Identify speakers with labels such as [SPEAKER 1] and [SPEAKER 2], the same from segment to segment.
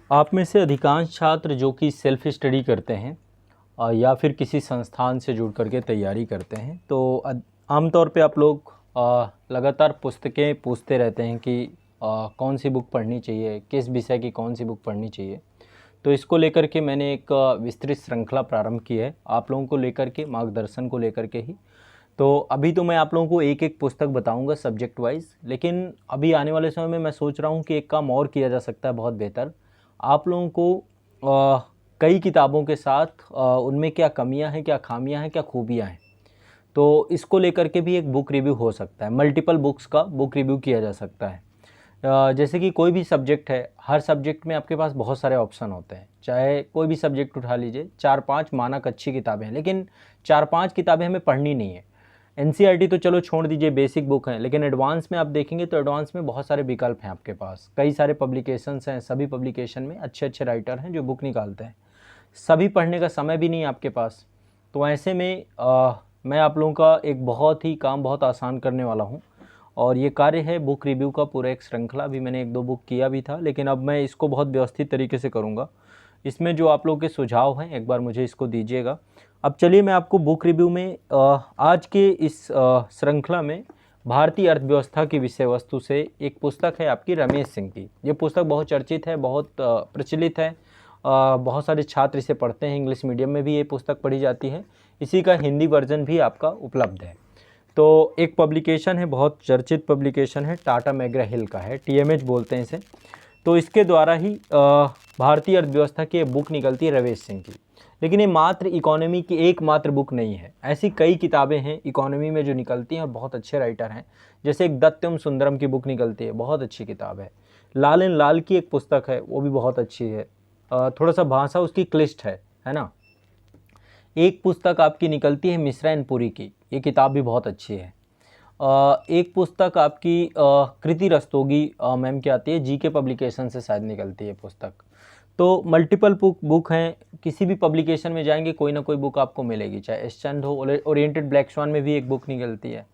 [SPEAKER 1] आप में से अधिकांश छात्र जो कि सेल्फ स्टडी करते हैं या फिर किसी संस्थान से जुड़ करके तैयारी करते हैं, तो आमतौर पे आप लोग लगातार पुस्तकें पूछते रहते हैं कि कौन सी बुक पढ़नी चाहिए, किस विषय की कौन सी बुक पढ़नी चाहिए। तो इसको लेकर के मैंने एक विस्तृत श्रृंखला प्रारंभ की है, आप लोगों को लेकर के, मार्गदर्शन को लेकर के ही। तो अभी तो मैं आप लोगों को एक एक पुस्तक बताऊंगा सब्जेक्ट वाइज, लेकिन अभी आने वाले समय में मैं सोच रहा हूँ कि एक काम और किया जा सकता है बहुत बेहतर। आप लोगों को कई किताबों के साथ उनमें क्या कमियां हैं, क्या खामियां हैं, क्या खूबियां हैं, तो इसको लेकर के भी एक बुक रिव्यू हो सकता है। मल्टीपल बुक्स का बुक रिव्यू किया जा सकता है। जैसे कि कोई भी सब्जेक्ट है, हर सब्जेक्ट में आपके पास बहुत सारे ऑप्शन होते हैं। चाहे कोई भी सब्जेक्ट उठा लीजिए, 4-5 मानक अच्छी किताबें हैं, लेकिन 4-5 किताबें हमें पढ़नी नहीं है। एनसीईआरटी तो चलो छोड़ दीजिए, बेसिक बुक हैं, लेकिन एडवांस में आप देखेंगे तो एडवांस में बहुत सारे विकल्प हैं आपके पास। कई सारे पब्लिकेशंस हैं, सभी पब्लिकेशन में अच्छे अच्छे राइटर हैं जो बुक निकालते हैं। सभी पढ़ने का समय भी नहीं है आपके पास। तो ऐसे में मैं आप लोगों का एक बहुत ही काम बहुत आसान करने वाला हूँ, और ये कार्य है बुक रिव्यू का पूरा एक श्रृंखला। भी मैंने 1-2 बुक किया भी था, लेकिन अब मैं इसको बहुत व्यवस्थित तरीके से करूँगा। इसमें जो आप लोगों के सुझाव हैं एक बार मुझे इसको दीजिएगा। अब चलिए मैं आपको बुक रिव्यू में आज के इस श्रृंखला में भारतीय अर्थव्यवस्था की विषय वस्तु से एक पुस्तक है आपकी रमेश सिंह की। ये पुस्तक बहुत चर्चित है, बहुत प्रचलित है। बहुत सारे छात्र इसे पढ़ते हैं, इंग्लिश मीडियम में भी ये पुस्तक पढ़ी जाती है। इसी का हिंदी वर्जन भी आपका उपलब्ध है। तो एक पब्लिकेशन है, बहुत चर्चित पब्लिकेशन है, टाटा मैग्रा हिल का है, टीएमएच बोलते हैं इसे। तो इसके द्वारा ही भारतीय अर्थव्यवस्था की बुक निकलती है रमेश सिंह की। लेकिन ये मात्र इकोनॉमी की एकमात्र बुक नहीं है, ऐसी कई किताबें हैं इकोनॉमी में जो निकलती हैं और बहुत अच्छे राइटर हैं। जैसे एक दत्तम सुंदरम की बुक निकलती है, बहुत अच्छी किताब है। लाल एंड लाल की एक पुस्तक है, वो भी बहुत अच्छी है। थोड़ा सा भाषा उसकी क्लिष्ट है ना। एक पुस्तक आपकी निकलती है मिश्रा एंड पुरी की, ये किताब भी बहुत अच्छी है। एक पुस्तक आपकी कृति रस्तोगी मैम की आती है, जीके पब्लिकेशन से शायद निकलती है पुस्तक। तो मल्टीपल बुक हैं, किसी भी पब्लिकेशन में जाएंगे कोई ना कोई बुक आपको मिलेगी, चाहे एसचंद हो, ओरिएंटेड ब्लैक स्वान में भी एक बुक निकलती है।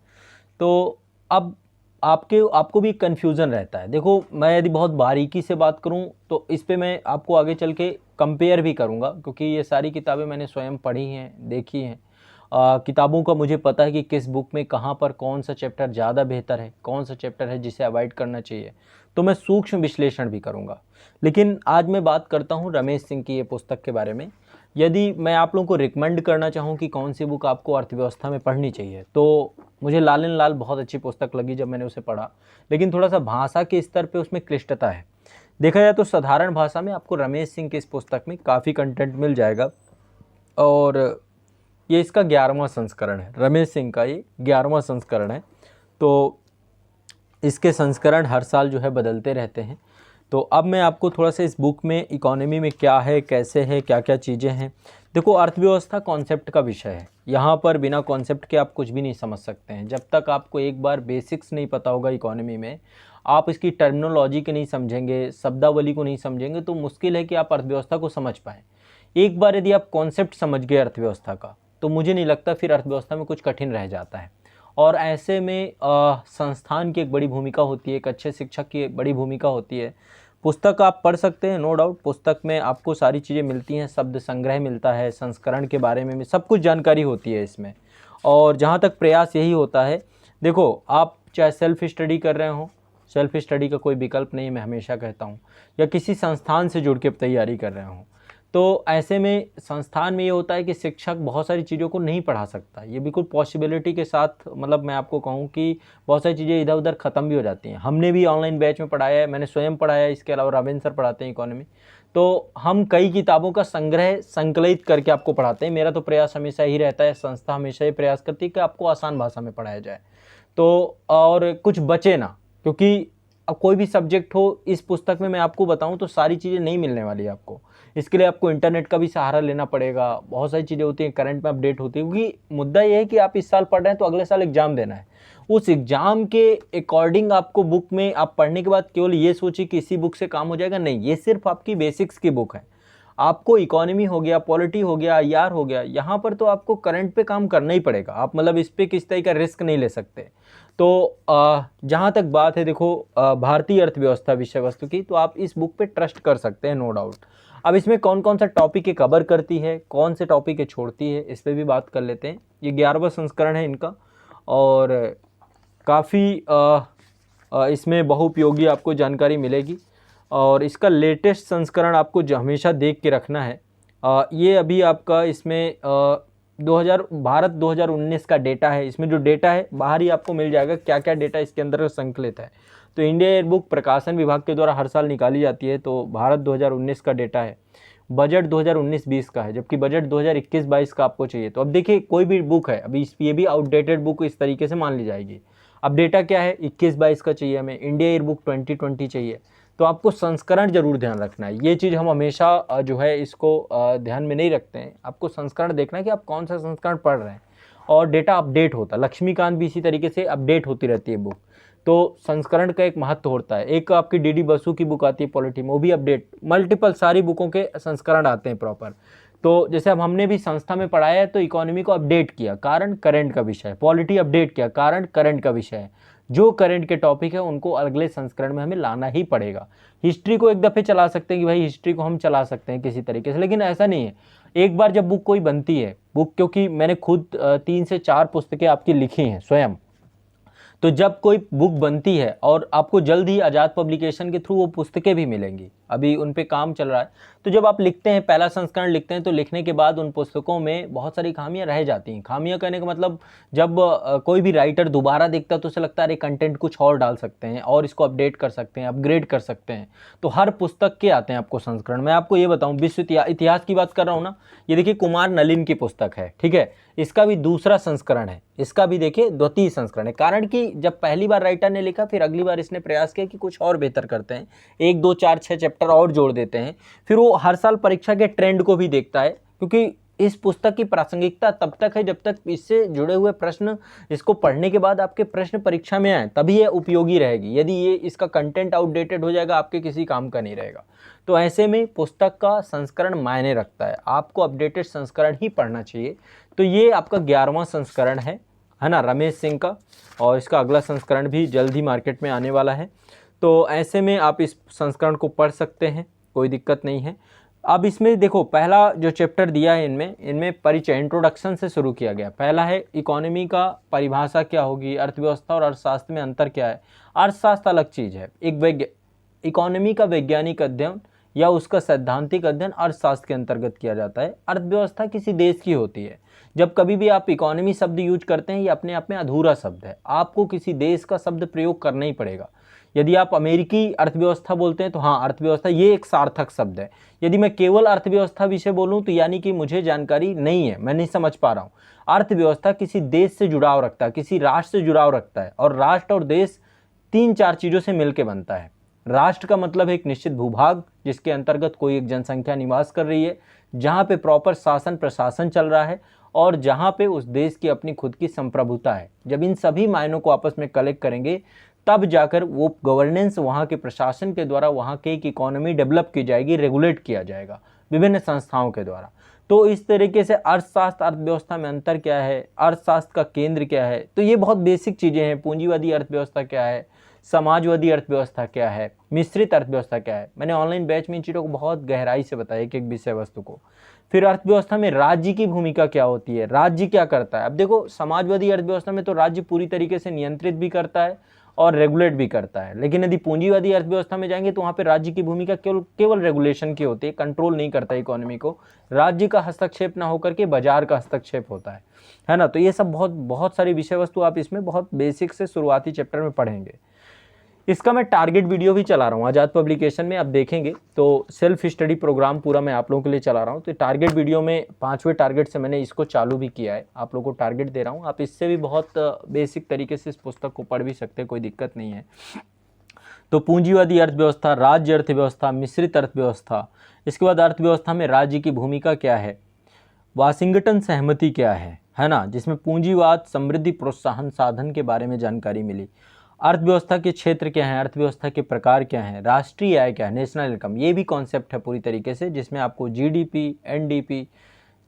[SPEAKER 1] तो अब आपको भी कन्फ्यूज़न रहता है। देखो, मैं यदि बहुत बारीकी से बात करूं तो इस पे मैं आपको आगे चल के कंपेयर भी करूंगा, क्योंकि ये सारी किताबें मैंने स्वयं पढ़ी हैं, देखी हैं। किताबों का मुझे पता है कि किस बुक में कहाँ पर कौन सा चैप्टर ज़्यादा बेहतर है, कौन सा चैप्टर है जिसे अवॉइड करना चाहिए। तो मैं सूक्ष्म विश्लेषण भी करूँगा। लेकिन आज मैं बात करता हूँ रमेश सिंह की ये पुस्तक के बारे में। यदि मैं आप लोगों को रिकमेंड करना चाहूँ कि कौन सी बुक आपको अर्थव्यवस्था में पढ़नी चाहिए, तो मुझे लाल एंड लाल बहुत अच्छी पुस्तक लगी जब मैंने उसे पढ़ा। लेकिन थोड़ा सा भाषा के स्तर पे उसमें क्लिष्टता है। देखा जाए तो साधारण भाषा में आपको रमेश सिंह की इस पुस्तक में काफ़ी कंटेंट मिल जाएगा। और ये इसका 11वां संस्करण है, रमेश सिंह का ये 11वां संस्करण है। तो इसके संस्करण हर साल जो है बदलते रहते हैं। तो अब मैं आपको थोड़ा सा इस बुक में इकोनॉमी में क्या है, कैसे है, क्या क्या चीज़ें हैं। देखो, अर्थव्यवस्था कॉन्सेप्ट का विषय है। यहाँ पर बिना कॉन्सेप्ट के आप कुछ भी नहीं समझ सकते हैं। जब तक आपको एक बार बेसिक्स नहीं पता होगा इकोनॉमी में, आप इसकी टर्मिनोलॉजी को नहीं समझेंगे, शब्दावली को नहीं समझेंगे, तो मुश्किल है कि आप अर्थव्यवस्था को समझ पाएँ। एक बार यदि आप कॉन्सेप्ट समझ गए अर्थव्यवस्था का, तो मुझे नहीं लगता फिर अर्थव्यवस्था में कुछ कठिन रह जाता है। और ऐसे में संस्थान की एक बड़ी भूमिका होती है, एक अच्छे शिक्षक की एक बड़ी भूमिका होती है। पुस्तक आप पढ़ सकते हैं, नो डाउट। पुस्तक में आपको सारी चीज़ें मिलती हैं, शब्द संग्रह मिलता है, संस्करण के बारे में भी सब कुछ जानकारी होती है इसमें। और जहाँ तक प्रयास यही होता है, देखो, आप चाहे सेल्फ स्टडी कर रहे हो, सेल्फ स्टडी का कोई विकल्प नहीं, मैं हमेशा कहता हूँ, या किसी संस्थान से जुड़ के तैयारी कर रहे हो, तो ऐसे में संस्थान में ये होता है कि शिक्षक बहुत सारी चीज़ों को नहीं पढ़ा सकता। ये बिल्कुल पॉसिबिलिटी के साथ, मतलब मैं आपको कहूँ कि बहुत सारी चीज़ें इधर उधर ख़त्म भी हो जाती हैं। हमने भी ऑनलाइन बैच में पढ़ाया है, मैंने स्वयं पढ़ाया है, इसके अलावा रावेन सर पढ़ाते हैं इकोनॉमी। तो हम कई किताबों का संग्रह संकलित करके आपको पढ़ाते हैं। मेरा तो प्रयास हमेशा ही रहता है, संस्था हमेशा ही प्रयास करती है कि आपको आसान भाषा में पढ़ाया जाए, तो और कुछ बचे ना। क्योंकि अब कोई भी सब्जेक्ट हो, इस पुस्तक में मैं आपको बताऊं तो सारी चीज़ें नहीं मिलने वाली है आपको। इसके लिए आपको इंटरनेट का भी सहारा लेना पड़ेगा। बहुत सारी चीज़ें होती हैं, करंट में अपडेट होती है, क्योंकि मुद्दा ये है कि आप इस साल पढ़ रहे हैं तो अगले साल एग्जाम देना है। उस एग्जाम के अकॉर्डिंग आपको बुक में आप पढ़ने के बाद केवल ये सोचिए कि इसी बुक से काम हो जाएगा, नहीं। ये सिर्फ आपकी बेसिक्स की बुक है। आपको इकोनॉमी हो गया, पॉलिटी हो गया, आईआर हो गया, यहाँ पर तो आपको करंट पे काम करना ही पड़ेगा। आप मतलब इस पर किस तरह का रिस्क नहीं ले सकते। तो जहाँ तक बात है देखो भारतीय अर्थव्यवस्था विषय वस्तु की, तो आप इस बुक पे ट्रस्ट कर सकते हैं, नो डाउट। अब इसमें कौन कौन सा टॉपिक है कवर करती है, कौन से टॉपिक है छोड़ती है, इस पर भी बात कर लेते हैं। ये 11वां संस्करण है इनका, और काफ़ी इसमें बहुउपयोगी आपको जानकारी मिलेगी। और इसका लेटेस्ट संस्करण आपको हमेशा देख के रखना है। ये अभी आपका इसमें 2019 का डेटा है। इसमें जो डेटा है बाहर ही आपको मिल जाएगा, क्या क्या डेटा इसके अंदर संकलित है। तो इंडिया ईयर बुक प्रकाशन विभाग के द्वारा हर साल निकाली जाती है, तो भारत 2019 का डेटा है। बजट 2019-20 का है, जबकि बजट 2021-22 का आपको चाहिए। तो अब देखिए कोई भी बुक है, अभी ये भी आउटडेटेड बुक इस तरीके से मान ली जाएगी। अब डेटा क्या है, 21-22 का चाहिए हमें, इंडिया ईयर बुक 2020 चाहिए। तो आपको संस्करण जरूर ध्यान रखना है। ये चीज़ हम हमेशा जो है इसको ध्यान में नहीं रखते हैं। आपको संस्करण देखना है कि आप कौन सा संस्करण पढ़ रहे हैं, और डेटा अपडेट होता है। लक्ष्मीकांत भी इसी तरीके से अपडेट होती रहती है बुक। तो संस्करण का एक महत्व होता है। एक आपकी डीडी बसु की बुक आती है पॉलिटी में, वो भी अपडेट, मल्टीपल सारी बुकों के संस्करण आते हैं प्रॉपर। तो जैसे अब हमने भी संस्था में पढ़ाया है, तो इकोनॉमी को अपडेट किया, कारण करंट का विषय है। पॉलिटी अपडेट किया, कारण करंट का विषय है। जो करंट के टॉपिक है उनको अगले संस्करण में हमें लाना ही पड़ेगा। हिस्ट्री को एक दफ़े चला सकते हैं कि भाई हिस्ट्री को हम चला सकते हैं किसी तरीके से, लेकिन ऐसा नहीं है। एक बार जब बुक कोई बनती है, बुक, क्योंकि मैंने खुद 3 से 4 पुस्तकें आपकी लिखी हैं स्वयं, तो जब कोई बुक बनती है, और आपको जल्द ही आज़ाद पब्लिकेशन के थ्रू वो पुस्तकें भी मिलेंगी, अभी उन पे काम चल रहा है। तो जब आप लिखते हैं, पहला संस्करण लिखते हैं, तो लिखने के बाद उन पुस्तकों में बहुत सारी खामियां रह जाती हैं। खामियां कहने का मतलब, जब कोई भी राइटर दोबारा देखता है तो उसे लगता है अरे कंटेंट कुछ और डाल सकते हैं, और इसको अपडेट कर सकते हैं, अपग्रेड कर सकते हैं। तो हर पुस्तक के आते हैं आपको संस्करण। मैं आपको ये बताऊँ, विश्व इतिहास की बात कर रहा हूँ ना, ये देखिए कुमार नलिन की पुस्तक है, ठीक है, इसका भी दूसरा संस्करण है, इसका भी देखिए द्वितीय संस्करण है। कारण कि जब पहली बार राइटर ने लिखा, फिर अगली बार इसने प्रयास किया कि कुछ और बेहतर करते हैं, 1, 2, 4, 6 चैप्टर और जोड़ देते हैं। फिर वो हर साल परीक्षा के ट्रेंड को भी देखता है, क्योंकि इस पुस्तक की प्रासंगिकता तब तक है जब तक इससे जुड़े हुए प्रश्न, इसको पढ़ने के बाद आपके प्रश्न परीक्षा में आए, तभी ये उपयोगी रहेगी। यदि ये इसका कंटेंट आउटडेटेड हो जाएगा, आपके किसी काम का नहीं रहेगा। तो ऐसे में पुस्तक का संस्करण मायने रखता है, आपको अपडेटेड संस्करण ही पढ़ना चाहिए। तो ये आपका 11वां संस्करण है ना, रमेश सिंह का, और इसका अगला संस्करण भी जल्द ही मार्केट में आने वाला है। तो ऐसे में आप इस संस्करण को पढ़ सकते हैं, कोई दिक्कत नहीं है। अब इसमें देखो, पहला जो चैप्टर दिया है इनमें परिचय, इंट्रोडक्शन से शुरू किया गया। पहला है इकोनॉमी का परिभाषा क्या होगी, अर्थव्यवस्था और अर्थशास्त्र में अंतर क्या है। अर्थशास्त्र अलग चीज़ है, एक इकोनॉमी का वैज्ञानिक अध्ययन या उसका सैद्धांतिक अध्ययन अर्थशास्त्र के अंतर्गत किया जाता है। अर्थव्यवस्था किसी देश की होती है। जब कभी भी आप इकोनॉमी शब्द यूज करते हैं, ये अपने आप में अधूरा शब्द है, आपको किसी देश का शब्द प्रयोग करना ही पड़ेगा। यदि आप अमेरिकी अर्थव्यवस्था बोलते हैं तो हाँ, अर्थव्यवस्था ये एक सार्थक शब्द है। यदि मैं केवल अर्थव्यवस्था विषय बोलूँ तो यानी कि मुझे जानकारी नहीं है, मैं नहीं समझ पा रहा हूँ। अर्थव्यवस्था किसी देश से जुड़ाव रखता है, किसी राष्ट्र से जुड़ाव रखता है, और राष्ट्र और देश 3-4 चीज़ों से मिलकर बनता है। राष्ट्र का मतलब है एक निश्चित भूभाग जिसके अंतर्गत कोई एक जनसंख्या निवास कर रही है, जहाँ पे प्रॉपर शासन प्रशासन चल रहा है, और जहाँ पे उस देश की अपनी खुद की संप्रभुता है। जब इन सभी मायनों को आपस में कलेक्ट करेंगे, तब जाकर वो गवर्नेंस वहाँ के प्रशासन के द्वारा वहाँ की एक इकोनॉमी डेवलप की जाएगी, रेगुलेट किया जाएगा विभिन्न संस्थाओं के द्वारा। तो इस तरीके से अर्थशास्त्र अर्थव्यवस्था में अंतर क्या है, अर्थशास्त्र का केंद्र क्या है, तो ये बहुत बेसिक चीज़ें हैं। पूंजीवादी अर्थव्यवस्था क्या है, समाजवादी अर्थव्यवस्था क्या है, मिश्रित अर्थव्यवस्था क्या है। मैंने ऑनलाइन बैच में इन चीज़ों को बहुत गहराई से बताया, एक एक विषय वस्तु को। फिर अर्थव्यवस्था में राज्य की भूमिका क्या होती है, राज्य क्या करता है। अब देखो, समाजवादी अर्थव्यवस्था में तो राज्य पूरी तरीके से नियंत्रित भी करता है और रेगुलेट भी करता है, लेकिन यदि पूंजीवादी अर्थव्यवस्था में जाएंगे तो वहाँ पे राज्य की भूमिका केवल रेगुलेशन की होती है, कंट्रोल नहीं करता इकोनॉमी को। राज्य का हस्तक्षेप ना होकर के बाजार का हस्तक्षेप होता है ना। तो ये सब बहुत सारी विषय वस्तु आप इसमें बहुत बेसिक से शुरुआती चैप्टर में पढ़ेंगे। इसका मैं टारगेट वीडियो भी चला रहा हूँ आज़ाद पब्लिकेशन में, आप देखेंगे तो सेल्फ स्टडी प्रोग्राम पूरा मैं आप लोगों के लिए चला रहा हूँ। तो टारगेट वीडियो में 5वें टारगेट से मैंने इसको चालू भी किया है, आप लोगों को टारगेट दे रहा हूँ। आप इससे भी बहुत बेसिक तरीके से इस पुस्तक को पढ़ भी सकते हैं, कोई दिक्कत नहीं है। तो पूंजीवादी अर्थव्यवस्था, राज्य अर्थव्यवस्था, मिश्रित अर्थव्यवस्था, इसके बाद अर्थव्यवस्था में राज्य की भूमिका क्या है, वाशिंगटन सहमति क्या है ना, जिसमें पूंजीवाद समृद्धि प्रोत्साहन साधन के बारे में जानकारी मिली। अर्थव्यवस्था के क्षेत्र क्या है, अर्थव्यवस्था के प्रकार क्या हैं, राष्ट्रीय आय क्या है, नेशनल इनकम, ये भी कॉन्सेप्ट है पूरी तरीके से, जिसमें आपको जीडीपी, एनडीपी,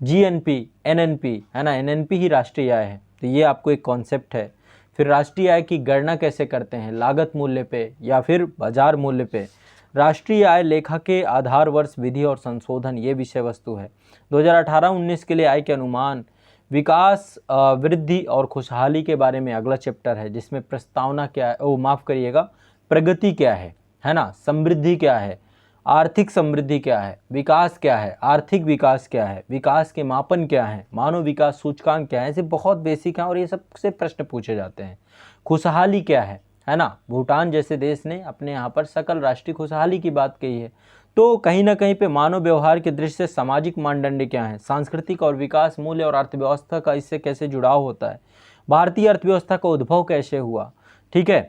[SPEAKER 1] जीएनपी, एनएनपी है ना, एनएनपी ही राष्ट्रीय आय है, तो ये आपको एक कॉन्सेप्ट है। फिर राष्ट्रीय आय की गणना कैसे करते हैं, लागत मूल्य पे या फिर बाजार मूल्य पे। राष्ट्रीय आय लेखा के आधार वर्ष विधि और संशोधन ये विषय वस्तु है। 2018-19 के लिए आय के अनुमान, विकास, वृद्धि और खुशहाली के बारे में अगला चैप्टर है, जिसमें प्रस्तावना क्या है, ओ माफ़ करिएगा, प्रगति क्या है ना, समृद्धि क्या है, आर्थिक समृद्धि क्या है, विकास क्या है, आर्थिक विकास क्या है, विकास के मापन क्या है, मानव विकास सूचकांक क्या है, ऐसे बहुत बेसिक हैं और ये सबसे प्रश्न पूछे जाते हैं। खुशहाली क्या है ना, भूटान जैसे देश ने अपने यहाँ पर सकल राष्ट्रीय खुशहाली की बात कही है। तो कहीं ना कहीं पे मानव व्यवहार की दृष्टि से सामाजिक मानदंड क्या है, सांस्कृतिक और विकास मूल्य और अर्थव्यवस्था का इससे कैसे जुड़ाव होता है, भारतीय अर्थव्यवस्था का उद्भव कैसे हुआ, ठीक है,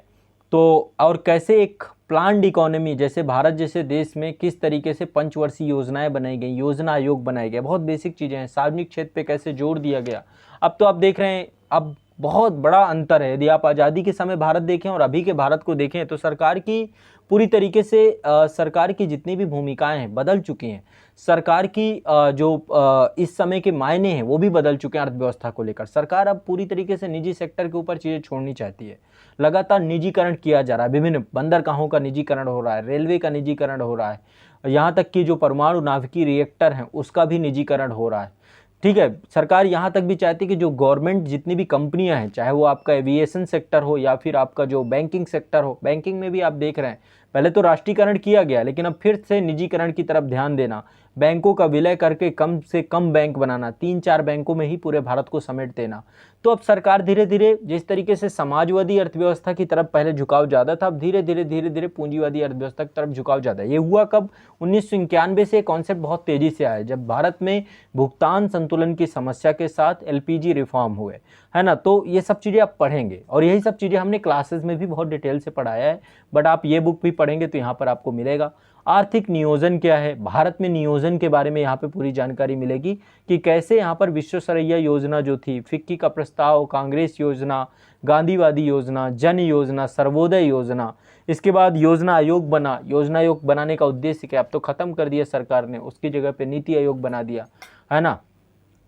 [SPEAKER 1] तो और कैसे एक प्लान्ड इकोनॉमी, जैसे भारत जैसे देश में किस तरीके से पंचवर्षीय योजनाएं बनाई गई, योजना आयोग बनाए गए, बहुत बेसिक चीज़ें हैं। सार्वजनिक क्षेत्र पे कैसे जोर दिया गया। अब तो आप देख रहे हैं, अब बहुत बड़ा अंतर है। यदि आप आज़ादी के समय भारत देखें और अभी के भारत को देखें तो सरकार की पूरी तरीके से सरकार की जितनी भी भूमिकाएं हैं बदल चुकी हैं। सरकार की जो इस समय के मायने हैं वो भी बदल चुके हैं। अर्थव्यवस्था को लेकर सरकार अब पूरी तरीके से निजी सेक्टर के ऊपर चीज़ें छोड़नी चाहती है। लगातार निजीकरण किया जा रहा है, विभिन्न बंदरगाहों का निजीकरण हो रहा है, रेलवे का निजीकरण हो रहा है, यहाँ तक कि जो परमाणु नाभिकीय रिएक्टर हैं उसका भी निजीकरण हो रहा है। ठीक है, सरकार यहाँ तक भी चाहती है कि जो गवर्नमेंट जितनी भी कंपनियां हैं, चाहे वो आपका एविएशन सेक्टर हो या फिर आपका जो बैंकिंग सेक्टर हो, बैंकिंग में भी आप देख रहे हैं पहले तो राष्ट्रीयकरण किया गया लेकिन अब फिर से निजीकरण की तरफ ध्यान देना, बैंकों का विलय करके कम से कम बैंक बनाना, 3-4 बैंकों में ही पूरे भारत को समेट देना। तो अब सरकार धीरे धीरे जिस तरीके से समाजवादी अर्थव्यवस्था की तरफ पहले झुकाव ज़्यादा था, अब धीरे धीरे पूंजीवादी अर्थव्यवस्था की तरफ झुकाव ज़्यादा है। ये हुआ कब? 1991 से कॉन्सेप्ट बहुत तेज़ी से आया जब भारत में भुगतान संतुलन की समस्या के साथ एलपीजी रिफॉर्म हुए, है ना। तो ये सब चीज़ें आप पढ़ेंगे और यही सब चीज़ें हमने क्लासेस में भी बहुत डिटेल से पढ़ाया है, बट आप ये बुक भी पढ़ेंगे तो यहाँ पर आपको मिलेगा। आर्थिक नियोजन क्या है, भारत में नियोजन के बारे में यहाँ पे पूरी जानकारी मिलेगी कि कैसे यहाँ पर विश्वसरैया योजना जो थी, फिक्की का प्रस्ताव, कांग्रेस योजना, गांधीवादी योजना, जन योजना, सर्वोदय योजना, इसके बाद योजना आयोग बना। योजना आयोग बनाने का उद्देश्य क्या, अब तो ख़त्म कर दिया सरकार ने, उसकी जगह पे नीति आयोग बना दिया, है ना।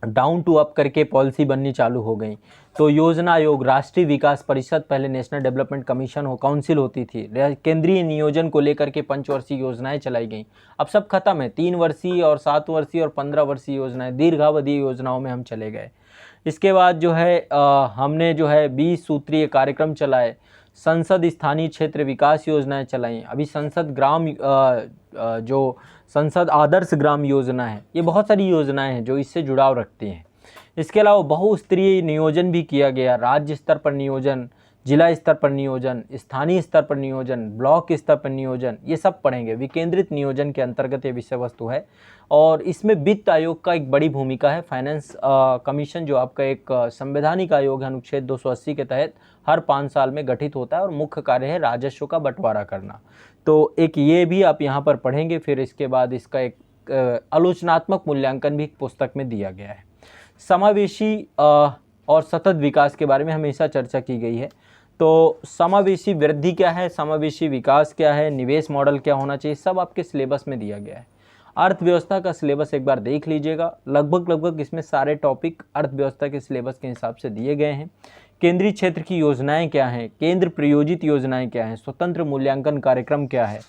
[SPEAKER 1] डाउन टू अप करके पॉलिसी बननी चालू हो गई। तो योजना आयोग, राष्ट्रीय विकास परिषद, पहले नेशनल डेवलपमेंट कमीशन हो काउंसिल होती थी, केंद्रीय नियोजन को लेकर के पंचवर्षीय योजनाएं चलाई गई। अब सब खत्म है, 3 वर्षीय और 7 वर्षीय और 15 वर्षीय योजनाएं, दीर्घावधि योजनाओं में हम चले गए। इसके बाद जो है हमने जो है 20 सूत्रीय कार्यक्रम चलाए, संसद स्थानीय क्षेत्र विकास योजनाएं चलाई, अभी संसद ग्राम जो संसद आदर्श ग्राम योजना है, ये बहुत सारी योजनाएं हैं जो इससे जुड़ाव रखती हैं। इसके अलावा बहुस्तरीय नियोजन भी किया गया, राज्य स्तर पर नियोजन, जिला स्तर पर नियोजन, स्थानीय स्तर पर नियोजन, ब्लॉक स्तर पर नियोजन, ये सब पढ़ेंगे। विकेंद्रित नियोजन के अंतर्गत ये विषय वस्तु है और इसमें वित्त आयोग का एक बड़ी भूमिका है। फाइनेंस कमीशन जो आपका एक संवैधानिक आयोग है, अनुच्छेद 280 के तहत हर 5 साल में गठित होता है और मुख्य कार्य है राजस्व का बंटवारा करना। तो एक ये भी आप यहाँ पर पढ़ेंगे। फिर इसके बाद इसका एक आलोचनात्मक मूल्यांकन भी पुस्तक में दिया गया है। समावेशी और सतत विकास के बारे में हमेशा चर्चा की गई है। तो समावेशी वृद्धि क्या है, समावेशी विकास क्या है, निवेश मॉडल क्या होना चाहिए, सब आपके सिलेबस में दिया गया है। अर्थव्यवस्था का सिलेबस एक बार देख लीजिएगा, लगभग इसमें सारे टॉपिक अर्थव्यवस्था के सिलेबस के हिसाब से दिए गए हैं। केंद्रीय क्षेत्र की योजनाएं क्या हैं, केंद्र प्रायोजित योजनाएं क्या हैं, स्वतंत्र मूल्यांकन कार्यक्रम क्या है,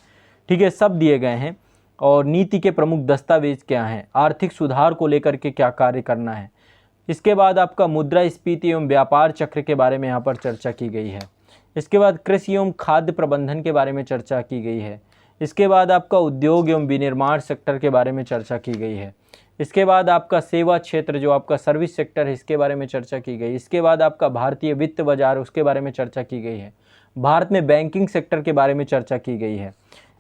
[SPEAKER 1] ठीक है, सब दिए गए हैं। और नीति के प्रमुख दस्तावेज क्या हैं, आर्थिक सुधार को लेकर के क्या कार्य करना है। इसके बाद आपका मुद्रास्फीति एवं व्यापार चक्र के बारे में यहाँ पर चर्चा की गई है। इसके बाद कृषि एवं खाद्य प्रबंधन के बारे में चर्चा की गई है। इसके बाद आपका उद्योग एवं विनिर्माण सेक्टर के बारे में चर्चा की गई है। इसके बाद आपका सेवा क्षेत्र जो आपका सर्विस सेक्टर है, इसके बारे में चर्चा की गई। इसके बाद आपका भारतीय वित्त बाजार, उसके बारे में चर्चा की गई है। भारत में बैंकिंग सेक्टर के बारे में चर्चा की गई है।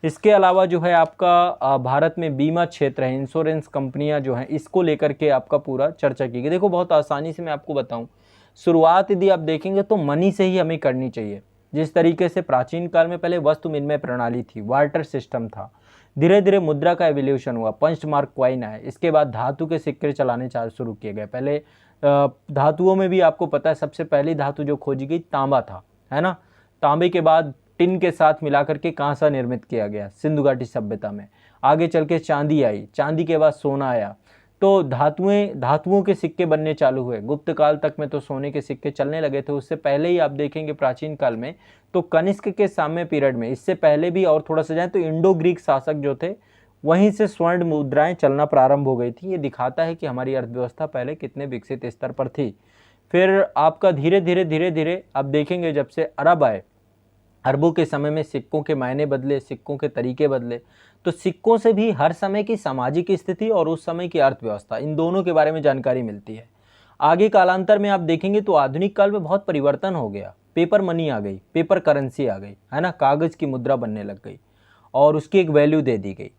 [SPEAKER 1] इसके अलावा जो है आपका भारत में बीमा क्षेत्र है, इंश्योरेंस कंपनियां जो हैं, इसको लेकर के आपका पूरा चर्चा की गई। देखो बहुत आसानी से मैं आपको बताऊं, शुरुआत यदि आप देखेंगे तो मनी से ही हमें करनी चाहिए। जिस तरीके से प्राचीन काल में पहले वस्तु विनिमय प्रणाली थी, वार्टर सिस्टम था, धीरे धीरे मुद्रा का एवोल्यूशन हुआ, पंच मार्क क्वाइन आए, इसके बाद धातु के सिक्के चलाने शुरू किए गए। पहले धातुओं में भी आपको पता है सबसे पहली धातु जो खोजी गई तांबा था, है ना। तांबे के बाद टिन के साथ मिलाकर के कांसा निर्मित किया गया सिंधु घाटी सभ्यता में। आगे चल के चांदी आई, चांदी के बाद सोना आया, तो धातुओं के सिक्के बनने चालू हुए। गुप्त काल तक में तो सोने के सिक्के चलने लगे थे, उससे पहले ही आप देखेंगे प्राचीन काल में तो कनिष्क के साम्य पीरियड में, इससे पहले भी और थोड़ा सा जाए तो इंडो ग्रीक शासक जो थे वहीं से स्वर्ण मुद्राएं चलना प्रारंभ हो गई थी। ये दिखाता है कि हमारी अर्थव्यवस्था पहले कितने विकसित स्तर पर थी। फिर आपका धीरे धीरे आप देखेंगे जब से अरब आए, अरबों के समय में सिक्कों के मायने बदले, सिक्कों के तरीके बदले, तो सिक्कों से भी हर समय की सामाजिक स्थिति और उस समय की अर्थव्यवस्था, इन दोनों के बारे में जानकारी मिलती है। आगे कालांतर में आप देखेंगे तो आधुनिक काल में बहुत परिवर्तन हो गया, पेपर मनी आ गई, पेपर करेंसी आ गई, है ना, कागज़ की मुद्रा बनने लग गई और उसकी एक वैल्यू दे दी गई।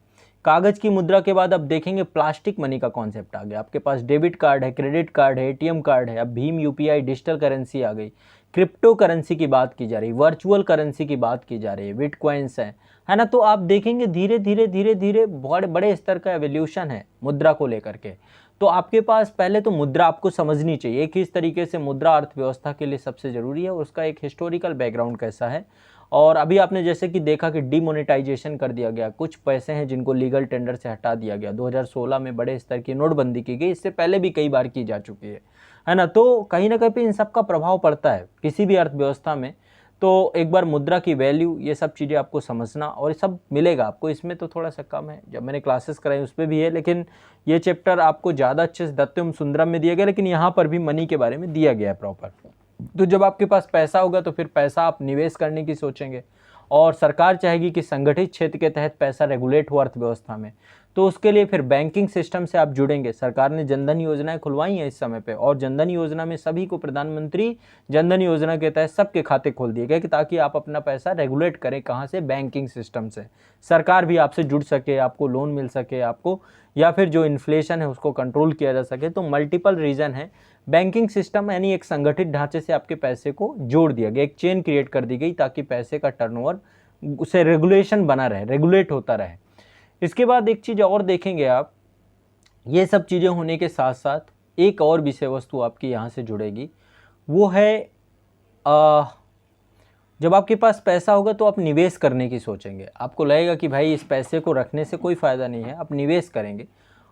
[SPEAKER 1] कागज़ की मुद्रा के बाद अब देखेंगे प्लास्टिक मनी का कॉन्सेप्ट आ गया। आपके पास डेबिट कार्ड है, क्रेडिट कार्ड है, एटीएम कार्ड है, अब भीम यूपीआई डिजिटल करेंसी आ गई, क्रिप्टो करेंसी की बात की जा रही, वर्चुअल करेंसी की बात की जा रही है, बिटकॉइंस है ना। तो आप देखेंगे धीरे धीरे बड़े बड़े स्तर का एवोल्यूशन है मुद्रा को लेकर के। तो आपके पास पहले तो मुद्रा आपको समझनी चाहिए, किस तरीके से मुद्रा अर्थव्यवस्था के लिए सबसे ज़रूरी है, उसका एक हिस्टोरिकल बैकग्राउंड कैसा है। और अभी आपने जैसे कि देखा कि डीमोनेटाइजेशन कर दिया गया, कुछ पैसे हैं जिनको लीगल टेंडर से हटा दिया गया। 2016 में बड़े स्तर की नोटबंदी की गई, इससे पहले भी कई बार की जा चुकी है ना। तो कहीं ना कहीं पे इन सब का प्रभाव पड़ता है किसी भी अर्थव्यवस्था में। तो एक बार मुद्रा की वैल्यू, ये सब चीज़ें आपको समझना, और ये सब मिलेगा आपको, इसमें तो थोड़ा सा कम है, जब मैंने क्लासेस कराई उस पर भी है, लेकिन ये चैप्टर आपको ज़्यादा अच्छे से दत्तम सुंदरम में दिया गया, लेकिन यहाँ पर भी मनी के बारे में दिया गया है प्रॉपर। तो जब आपके पास पैसा होगा तो फिर पैसा आप निवेश करने की सोचेंगे, और सरकार चाहेगी कि संगठित क्षेत्र के तहत पैसा रेगुलेट हो अर्थव्यवस्था में, तो उसके लिए फिर बैंकिंग सिस्टम से आप जुड़ेंगे। सरकार ने जनधन योजनाएं खुलवाई हैं इस समय पे, और जनधन योजना में सभी को प्रधानमंत्री जनधन योजना के तहत सबके खाते खोल दिए गए कि ताकि आप अपना पैसा रेगुलेट करें, कहाँ से, बैंकिंग सिस्टम से। सरकार भी आपसे जुड़ सके, आपको लोन मिल सके, आपको, या फिर जो इन्फ्लेशन है उसको कंट्रोल किया जा सके। तो मल्टीपल रीज़न है। बैंकिंग सिस्टम यानी एक संगठित ढांचे से आपके पैसे को जोड़ दिया गया, एक चेन क्रिएट कर दी गई ताकि पैसे का टर्नओवर, उसे रेगुलेशन बना रहे, रेगुलेट होता रहे। इसके बाद एक चीज़ और देखेंगे आप, ये सब चीज़ें होने के साथ साथ एक और विषय वस्तु आपकी यहाँ से जुड़ेगी, वो है जब आपके पास पैसा होगा तो आप निवेश करने की सोचेंगे। आपको लगेगा कि भाई इस पैसे को रखने से कोई फ़ायदा नहीं है, आप निवेश करेंगे।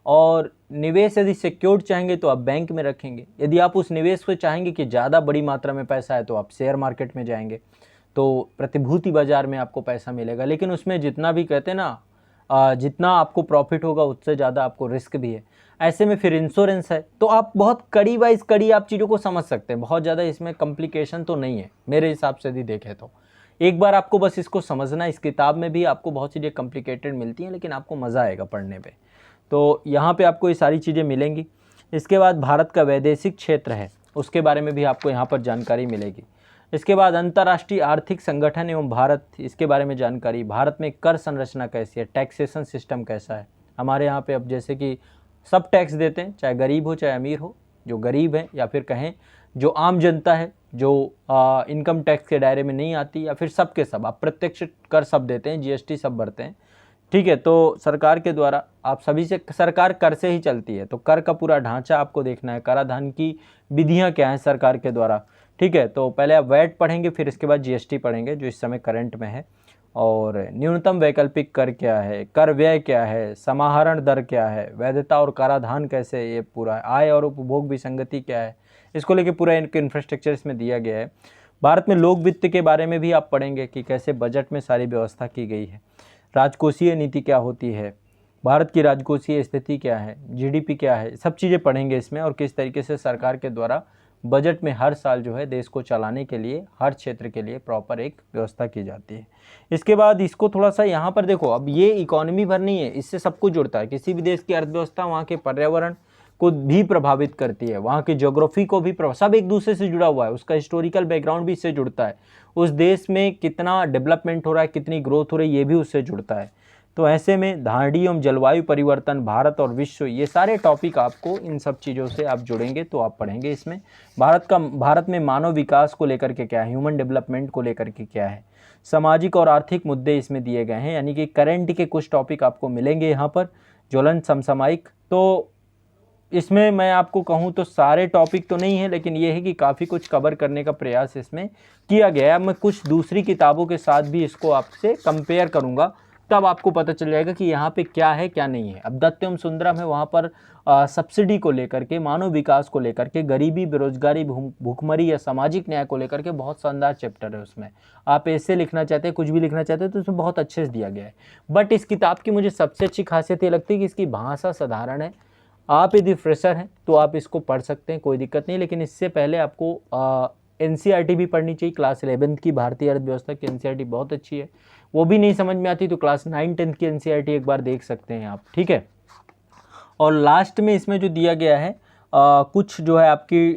[SPEAKER 1] और निवेश यदि सिक्योर्ड चाहेंगे तो आप बैंक में रखेंगे। यदि आप उस निवेश को चाहेंगे कि ज़्यादा बड़ी मात्रा में पैसा है तो आप शेयर मार्केट में जाएंगे, तो प्रतिभूति बाज़ार में आपको पैसा मिलेगा। लेकिन उसमें जितना भी कहते हैं ना, जितना आपको प्रॉफिट होगा उससे ज़्यादा आपको रिस्क भी है। ऐसे में फिर इंश्योरेंस है। तो आप बहुत कड़ी वाइज कड़ी आप चीज़ों को समझ सकते हैं, बहुत ज़्यादा इसमें कॉम्प्लिकेशन तो नहीं है मेरे हिसाब से यदि देखें तो। एक बार आपको बस इसको समझना, इस किताब में भी आपको बहुत चीज़ें कॉम्प्लिकेटेड मिलती हैं, लेकिन आपको मज़ा आएगा पढ़ने पे। तो यहाँ पे आपको ये सारी चीज़ें मिलेंगी। इसके बाद भारत का वैदेशिक क्षेत्र है, उसके बारे में भी आपको यहाँ पर जानकारी मिलेगी। इसके बाद अंतर्राष्ट्रीय आर्थिक संगठन एवं भारत, इसके बारे में जानकारी। भारत में कर संरचना कैसी है, टैक्सेशन सिस्टम कैसा है। हमारे यहाँ पे अब जैसे कि सब टैक्स देते हैं, चाहे गरीब हो चाहे अमीर हो। जो गरीब है या फिर कहें जो आम जनता है, जो इनकम टैक्स के दायरे में नहीं आती, या फिर सब के सब आप प्रत्यक्ष कर सब देते हैं, जीएसटी सब भरते हैं, ठीक है। तो सरकार के द्वारा आप सभी से, सरकार कर से ही चलती है, तो कर का पूरा ढांचा आपको देखना है, कराधान की विधियां क्या हैं सरकार के द्वारा, ठीक है। तो पहले आप वैट पढ़ेंगे, फिर इसके बाद जीएसटी पढ़ेंगे जो इस समय करंट में है। और न्यूनतम वैकल्पिक कर क्या है, कर व्यय क्या है, समाहरण दर क्या है, वैधता और कराधान कैसे, ये पूरा आय और उपभोग विसंगति क्या है, इसको लेके पूरा इनका इंफ्रास्ट्रक्चर इसमें दिया गया है। भारत में लोक वित्त के बारे में भी आप पढ़ेंगे कि कैसे बजट में सारी व्यवस्था की गई है। राजकोषीय नीति क्या होती है, भारत की राजकोषीय स्थिति क्या है, जीडीपी क्या है, सब चीज़ें पढ़ेंगे इसमें, और किस तरीके से सरकार के द्वारा बजट में हर साल जो है देश को चलाने के लिए हर क्षेत्र के लिए प्रॉपर एक व्यवस्था की जाती है। इसके बाद इसको थोड़ा सा यहाँ पर देखो, अब ये इकोनॉमी भर नहीं है, इससे सब कुछ जुड़ता है। किसी भी देश की अर्थव्यवस्था वहाँ के पर्यावरण को भी प्रभावित करती है, वहाँ की ज्योग्राफी को भी सब एक दूसरे से जुड़ा हुआ है, उसका हिस्टोरिकल बैकग्राउंड भी इससे जुड़ता है, उस देश में कितना डेवलपमेंट हो रहा है, कितनी ग्रोथ हो रही है, ये भी उससे जुड़ता है। तो ऐसे में धारणीय एवं जलवायु परिवर्तन, भारत और विश्व, ये सारे टॉपिक आपको इन सब चीज़ों से आप जुड़ेंगे तो आप पढ़ेंगे इसमें। भारत में मानव विकास को लेकर के क्या है, ह्यूमन डेवलपमेंट को लेकर के क्या है, सामाजिक और आर्थिक मुद्दे इसमें दिए गए हैं, यानी कि करंट के कुछ टॉपिक आपको मिलेंगे यहाँ पर, ज्वलन समसामयिक। तो इसमें मैं आपको कहूँ तो सारे टॉपिक तो नहीं है, लेकिन ये है कि काफ़ी कुछ कवर करने का प्रयास इसमें किया गया है। मैं कुछ दूसरी किताबों के साथ भी इसको आपसे कंपेयर करूँगा, तब आपको पता चल जाएगा कि यहाँ पे क्या है क्या नहीं है। अब दत्त एवं सुंदरम है, वहाँ पर सब्सिडी को लेकर के, मानव विकास को लेकर के, गरीबी, बेरोजगारी, भूखमरी या सामाजिक न्याय को लेकर के बहुत शानदार चैप्टर है उसमें। आप ऐसे लिखना चाहते हैं, कुछ भी लिखना चाहते हैं तो उसमें बहुत अच्छे से दिया गया है। बट इस किताब की मुझे सबसे अच्छी खासियत ये लगती है कि इसकी भाषा साधारण है। आप यदि फ्रेशर हैं तो आप इसको पढ़ सकते हैं, कोई दिक्कत नहीं। लेकिन इससे पहले आपको एनसीईआरटी भी पढ़नी चाहिए। क्लास 11th की भारतीय अर्थव्यवस्था की एनसीईआरटी बहुत अच्छी है। वो भी नहीं समझ में आती तो क्लास 9-10 की एनसीईआरटी एक बार देख सकते हैं आप, ठीक है। और लास्ट में इसमें जो दिया गया है कुछ जो है आपकी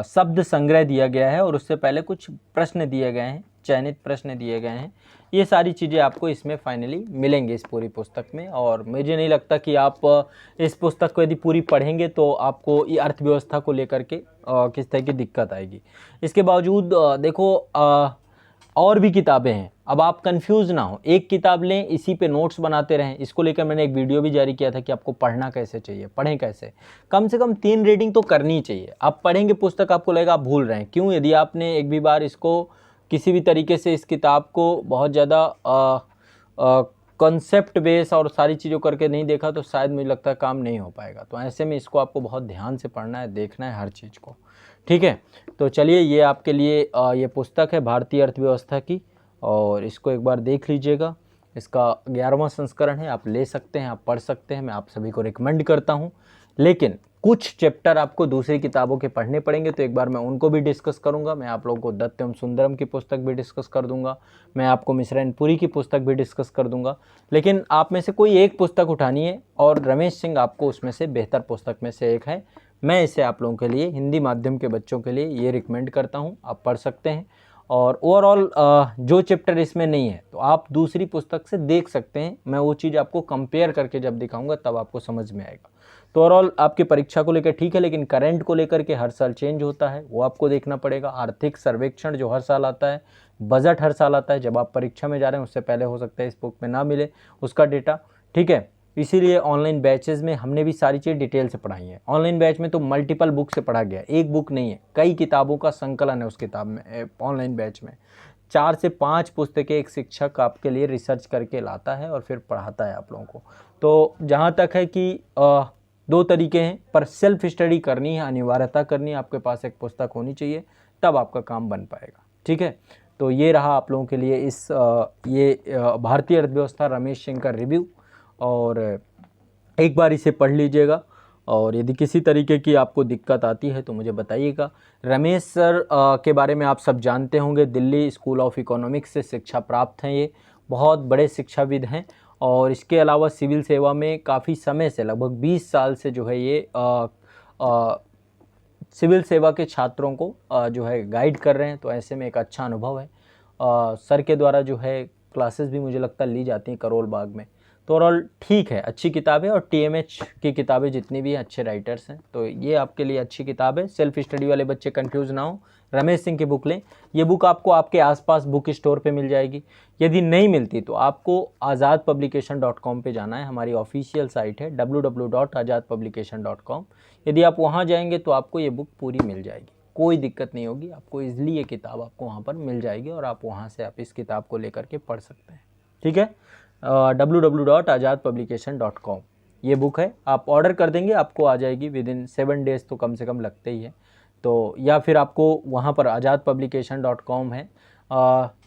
[SPEAKER 1] शब्द संग्रह दिया गया है, और उससे पहले कुछ प्रश्न दिए गए हैं, चयनित प्रश्न दिए गए हैं। ये सारी चीज़ें आपको इसमें फाइनली मिलेंगे इस पूरी पुस्तक में। और मुझे नहीं लगता कि आप इस पुस्तक को यदि पूरी पढ़ेंगे तो आपको ये अर्थव्यवस्था को लेकर के किस तरह की दिक्कत आएगी। इसके बावजूद देखो और भी किताबें हैं। अब आप कंफ्यूज ना हो, एक किताब लें, इसी पे नोट्स बनाते रहें। इसको लेकर मैंने एक वीडियो भी जारी किया था कि आपको पढ़ना कैसे चाहिए, पढ़ें कैसे। कम से कम 3 रीडिंग तो करनी चाहिए। आप पढ़ेंगे पुस्तक, आपको लगेगा आप भूल रहे हैं। क्यों? यदि आपने एक भी बार इसको किसी भी तरीके से इस किताब को बहुत ज़्यादा कॉन्सेप्ट बेस और सारी चीज़ों करके नहीं देखा तो शायद मुझे लगता है काम नहीं हो पाएगा। तो ऐसे में इसको आपको बहुत ध्यान से पढ़ना है, देखना है हर चीज़ को, ठीक है। तो चलिए, ये आपके लिए ये पुस्तक है भारतीय अर्थव्यवस्था की, और इसको एक बार देख लीजिएगा। इसका 11वां संस्करण है, आप ले सकते हैं, आप पढ़ सकते हैं, मैं आप सभी को रिकमेंड करता हूँ। लेकिन कुछ चैप्टर आपको दूसरी किताबों के पढ़ने पड़ेंगे, तो एक बार मैं उनको भी डिस्कस करूंगा। मैं आप लोगों को दत्त एवं सुंदरम की पुस्तक भी डिस्कस कर दूंगा, मैं आपको मिश्रा एंड पुरी की पुस्तक भी डिस्कस कर दूंगा। लेकिन आप में से कोई एक पुस्तक उठानी है, और रमेश सिंह आपको उसमें से बेहतर पुस्तक में से एक है। मैं इसे आप लोगों के लिए, हिंदी माध्यम के बच्चों के लिए ये रिकमेंड करता हूँ, आप पढ़ सकते हैं। और ओवरऑल जो चैप्टर इसमें नहीं है तो आप दूसरी पुस्तक से देख सकते हैं। मैं वो चीज़ आपको कंपेयर करके जब दिखाऊंगा तब आपको समझ में आएगा। तो ओवरऑल आपकी परीक्षा को लेकर ठीक है, लेकिन करंट को लेकर के हर साल चेंज होता है, वो आपको देखना पड़ेगा। आर्थिक सर्वेक्षण जो हर साल आता है, बजट हर साल आता है, जब आप परीक्षा में जा रहे हैं उससे पहले हो सकता है इस बुक में ना मिले उसका डेटा, ठीक है। इसीलिए ऑनलाइन बैचेस में हमने भी सारी चीज़ डिटेल से पढ़ाई है। ऑनलाइन बैच में तो मल्टीपल बुक से पढ़ा गया, एक बुक नहीं है, कई किताबों का संकलन है उस किताब में। ऑनलाइन बैच में 4 से 5 पुस्तकें एक शिक्षक आपके लिए रिसर्च करके लाता है और फिर पढ़ाता है आप लोगों को। तो जहाँ तक है कि 2 तरीके हैं, पर सेल्फ स्टडी करनी है, अनिवार्यता करनी है, आपके पास एक पुस्तक होनी चाहिए, तब आपका काम बन पाएगा, ठीक है। तो ये रहा आप लोगों के लिए इस भारतीय अर्थव्यवस्था रमेश सिंह का रिव्यू, और एक बार इसे पढ़ लीजिएगा। और यदि किसी तरीके की आपको दिक्कत आती है तो मुझे बताइएगा। रमेश सर के बारे में आप सब जानते होंगे, दिल्ली स्कूल ऑफ इकोनॉमिक्स से शिक्षा प्राप्त हैं, ये बहुत बड़े शिक्षाविद हैं। और इसके अलावा सिविल सेवा में काफ़ी समय से, लगभग 20 साल से जो है ये सिविल सेवा के छात्रों को जो है गाइड कर रहे हैं। तो ऐसे में एक अच्छा अनुभव है। सर के द्वारा जो है क्लासेस भी मुझे लगता है ली जाती हैं करोल बाग में। तो ओवरऑल ठीक है, अच्छी किताब है। और टीएमएच की किताबें जितनी भी हैं, अच्छे राइटर्स हैं, तो ये आपके लिए अच्छी किताब है। सेल्फ स्टडी वाले बच्चे कंफ्यूज ना हो, रमेश सिंह की बुक लें। ये बुक आपको आपके आसपास बुक स्टोर पे मिल जाएगी। यदि नहीं मिलती तो आपको azadpublication.com पे जाना है, हमारी ऑफिशियल साइट है www.azadpublication.com। यदि आप वहाँ जाएंगे तो आपको ये बुक पूरी मिल जाएगी, कोई दिक्कत नहीं होगी, आपको ईजिली ये किताब आपको वहाँ पर मिल जाएगी, और आप वहाँ से आप इस किताब को लेकर के पढ़ सकते हैं, ठीक है। www.azadpublication.com ये बुक है। आप ऑर्डर कर देंगे, आपको आ जाएगी विदिन 7 डेज़, तो कम से कम लगते ही है। तो या फिर आपको वहाँ पर azadpublication.com है,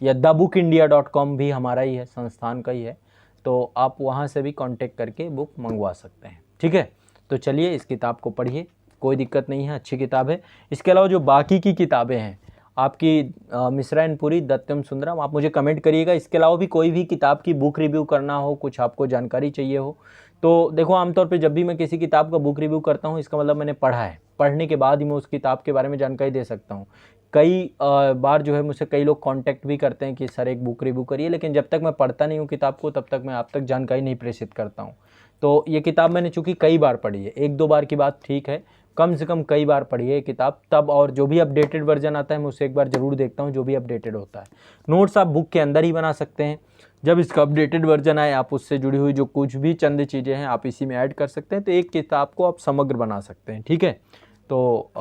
[SPEAKER 1] या thebookindia.com भी हमारा ही है, संस्थान का ही है। तो आप वहाँ से भी कांटेक्ट करके बुक मंगवा सकते हैं, ठीक है। तो चलिए, इस किताब को पढ़िए, कोई दिक्कत नहीं है, अच्छी किताब है। इसके अलावा जो बाकी की किताबें हैं आपकी, मिश्रा एंड पुरी, दत्त एवं सुंदरम, आप मुझे कमेंट करिएगा। इसके अलावा भी कोई भी किताब की बुक रिव्यू करना हो, कुछ आपको जानकारी चाहिए हो, तो देखो आमतौर पे जब भी मैं किसी किताब का बुक रिव्यू करता हूँ, इसका मतलब मैंने पढ़ा है, पढ़ने के बाद ही मैं उस किताब के बारे में जानकारी दे सकता हूँ। कई बार जो है मुझसे कई लोग कांटेक्ट भी करते हैं कि सर एक बुक रिव्यू करिए, लेकिन जब तक मैं पढ़ता नहीं हूँ किताब को, तब तक मैं आप तक जानकारी नहीं प्रेषित करता हूँ। तो ये किताब मैंने चूँकि कई बार पढ़ी है, 1-2 बार की बात ठीक है, कम से कम कई बार पढ़ी है किताब तब। और जो भी अपडेटेड वर्जन आता है मैं उसे एक बार ज़रूर देखता हूँ, जो भी अपडेटेड होता है। नोट्स आप बुक के अंदर ही बना सकते हैं, जब इसका अपडेटेड वर्जन आए आप उससे जुड़ी हुई जो कुछ भी चंद चीज़ें हैं आप इसी में ऐड कर सकते हैं, तो एक किताब को आप समग्र बना सकते हैं, ठीक है। तो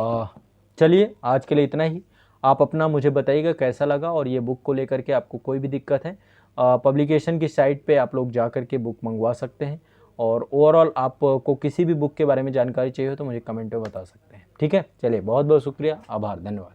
[SPEAKER 1] चलिए, आज के लिए इतना ही। आप अपना मुझे बताइएगा कैसा लगा, और ये बुक को लेकर के आपको कोई भी दिक्कत है पब्लिकेशन की साइट पे आप लोग जा कर के बुक मंगवा सकते हैं। और ओवरऑल आपको किसी भी बुक के बारे में जानकारी चाहिए हो तो मुझे कमेंट में बता सकते हैं। ठीक है, चलिए बहुत बहुत शुक्रिया, आभार, धन्यवाद।